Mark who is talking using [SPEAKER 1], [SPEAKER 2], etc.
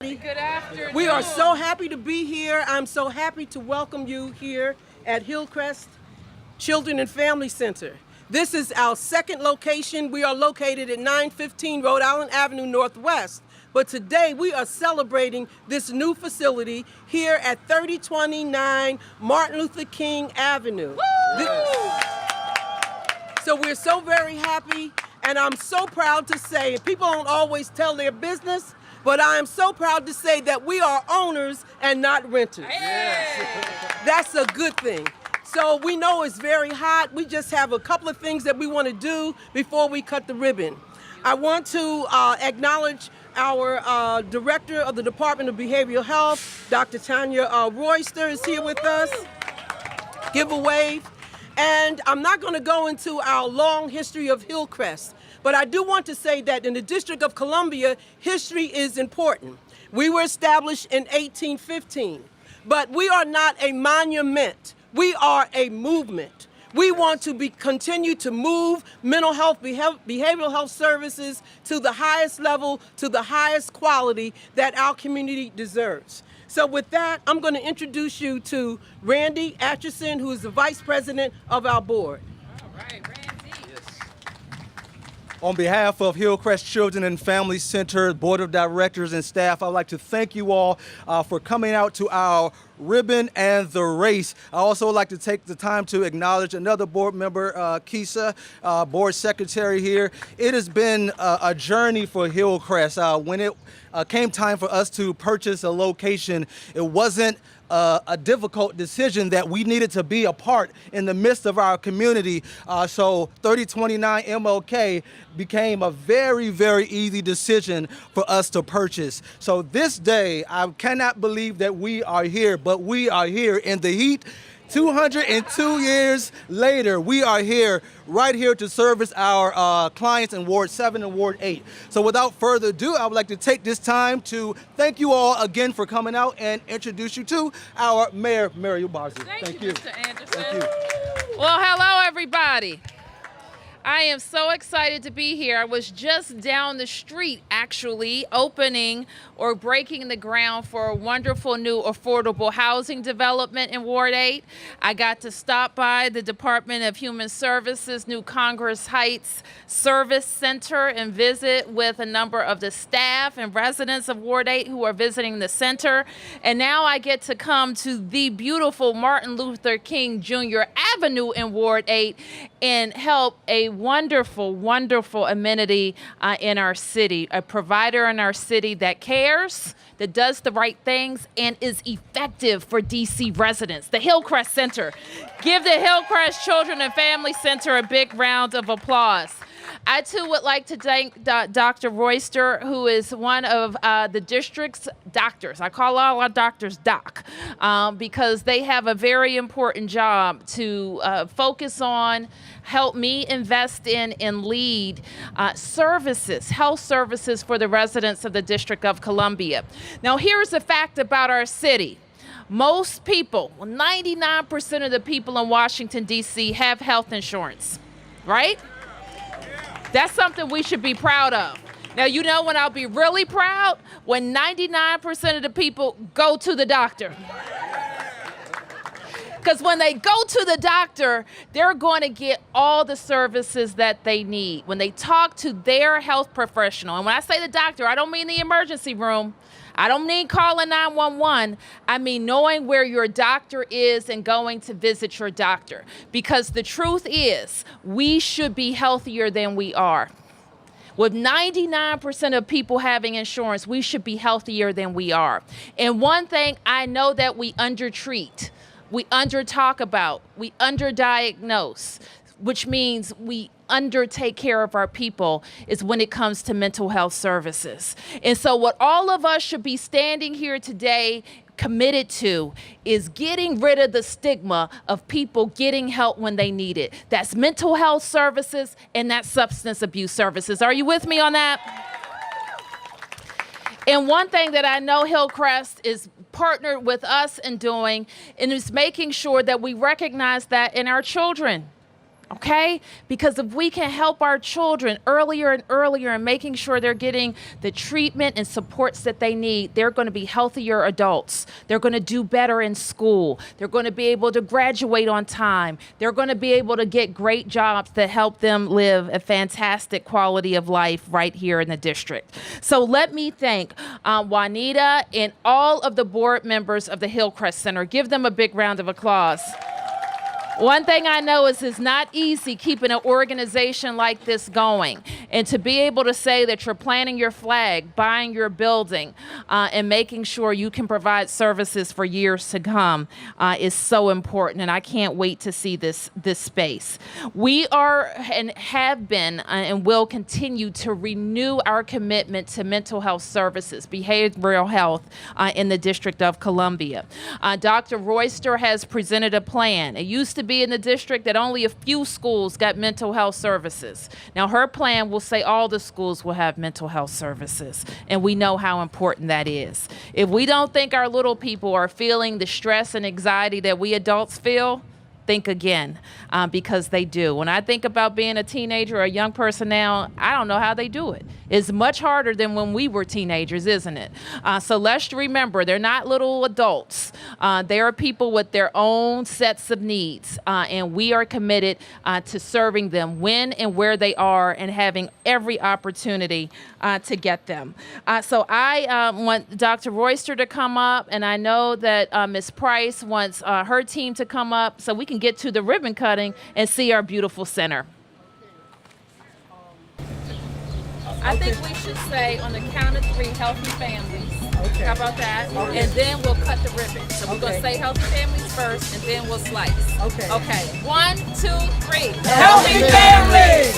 [SPEAKER 1] Good afternoon.
[SPEAKER 2] We are so happy to be here. I'm so happy to welcome you here at Hillcrest Children and Family Center. This is our second location. We are located at 915 Rhode Island Avenue Northwest. But today we are celebrating this new facility here at 3029 Martin Luther King Avenue. So we're so very happy, and I'm so proud to say, people don't always tell their business, but I am so proud to say that we are owners and not renters.
[SPEAKER 1] Hey.
[SPEAKER 2] That's a good thing. So we know it's very hot. We just have a couple of things that we want to do before we cut the ribbon. I want to acknowledge our Director of the Department of Behavioral Health, Dr. Tanya Royster is here with us. Give a wave. And I'm not going to go into our long history of Hillcrest, but I do want to say that in the District of Columbia, history is important. We were established in 1815, but we are not a monument. We are a movement. We want to continue to move mental health, behavioral health services to the highest level, to the highest quality that our community deserves. So with that, I'm going to introduce you to Randy Atchison, who is the Vice President of our board.
[SPEAKER 1] All right, Randy.
[SPEAKER 3] On behalf of Hillcrest Children and Family Center, Board of Directors and staff, I'd like to thank you all for coming out to our ribbon and the race. I also would like to take the time to acknowledge another board member, Keisha, board secretary here. It has been a journey for Hillcrest. When it came time for us to purchase a location, it wasn't a difficult decision that we needed to be a part in the midst of our community. So 3029 MLK became a very, very easy decision for us to purchase. So this day, I cannot believe that we are here, but we are here in the heat. 202 years later, we are here, right here to service our clients in Ward 7 and Ward 8. So without further ado, I would like to take this time to thank you all again for coming out and introduce you to our Mayor, Mary Ubarzi.
[SPEAKER 1] Thank you, Mr. Anderson.
[SPEAKER 3] Thank you.
[SPEAKER 1] Well, hello, everybody. I am so excited to be here. I was just down the street, actually, opening or breaking the ground for a wonderful new affordable housing development in Ward 8. I got to stop by the Department of Human Services new Congress Heights Service Center and visit with a number of the staff and residents of Ward 8 who are visiting the center. And now I get to come to the beautiful Martin Luther King Jr. Avenue in Ward 8 and help a wonderful, wonderful amenity in our city, a provider in our city that cares, that does the right things, and is effective for DC residents, the Hillcrest Center. Give the Hillcrest Children and Family Center a big round of applause. I, too, would like to thank Dr. Royster, who is one of the district's doctors. I call all our doctors Doc, because they have a very important job to focus on, help me invest in, and lead services, health services for the residents of the District of Columbia. Now, here's a fact about our city. Most people, 99% of the people in Washington, D.C. have health insurance, right? That's something we should be proud of. Now, you know when I'll be really proud? When 99% of the people go to the doctor. Because when they go to the doctor, they're going to get all the services that they need. When they talk to their health professional, and when I say the doctor, I don't mean the emergency room. I don't mean calling 911. I mean knowing where your doctor is and going to visit your doctor. Because the truth is, we should be healthier than we are. With 99% of people having insurance, we should be healthier than we are. And one thing I know that we undertreat, we under-talk about, we underdiagnose, which means we undertake care of our people, is when it comes to mental health services. And so what all of us should be standing here today committed to is getting rid of the stigma of people getting help when they need it. That's mental health services and that's substance abuse services. Are you with me on that? And one thing that I know Hillcrest is partnered with us in doing and is making sure that we recognize that in our children. Okay? Because if we can help our children earlier and earlier and making sure they're getting the treatment and supports that they need, they're going to be healthier adults. They're going to do better in school. They're going to be able to graduate on time. They're going to be able to get great jobs that help them live a fantastic quality of life right here in the district. So let me thank Juanita and all of the board members of the Hillcrest Center. Give them a big round of applause. One thing I know is it's not easy keeping an organization like this going. And to be able to say that you're planting your flag, buying your building, and making sure you can provide services for years to come is so important. And I can't wait to see this space. We are and have been and will continue to renew our commitment to mental health services, behavioral health in the District of Columbia. Dr. Royster has presented a plan. It used to be in the district that only a few schools got mental health services. Now her plan will say all the schools will have mental health services, and we know how important that is. If we don't think our little people are feeling the stress and anxiety that we adults feel, think again, because they do. When I think about being a teenager or a young person now, I don't know how they do it. It's much harder than when we were teenagers, isn't it? So let's remember, they're not little adults. They are people with their own sets of needs, and we are committed to serving them when and where they are and having every opportunity to get them. So I want Dr. Royster to come up, and I know that Ms. Price wants her team to come up so we can get to the ribbon cutting and see our beautiful center. I think we should say on the count of 3, healthy families.
[SPEAKER 2] Okay.
[SPEAKER 1] How about that?
[SPEAKER 2] Okay.
[SPEAKER 1] And then we'll cut the ribbon. So we're going to say healthy families first, and then we'll slice.
[SPEAKER 2] Okay.
[SPEAKER 1] Okay. 1, 2, 3.
[SPEAKER 2] Healthy families!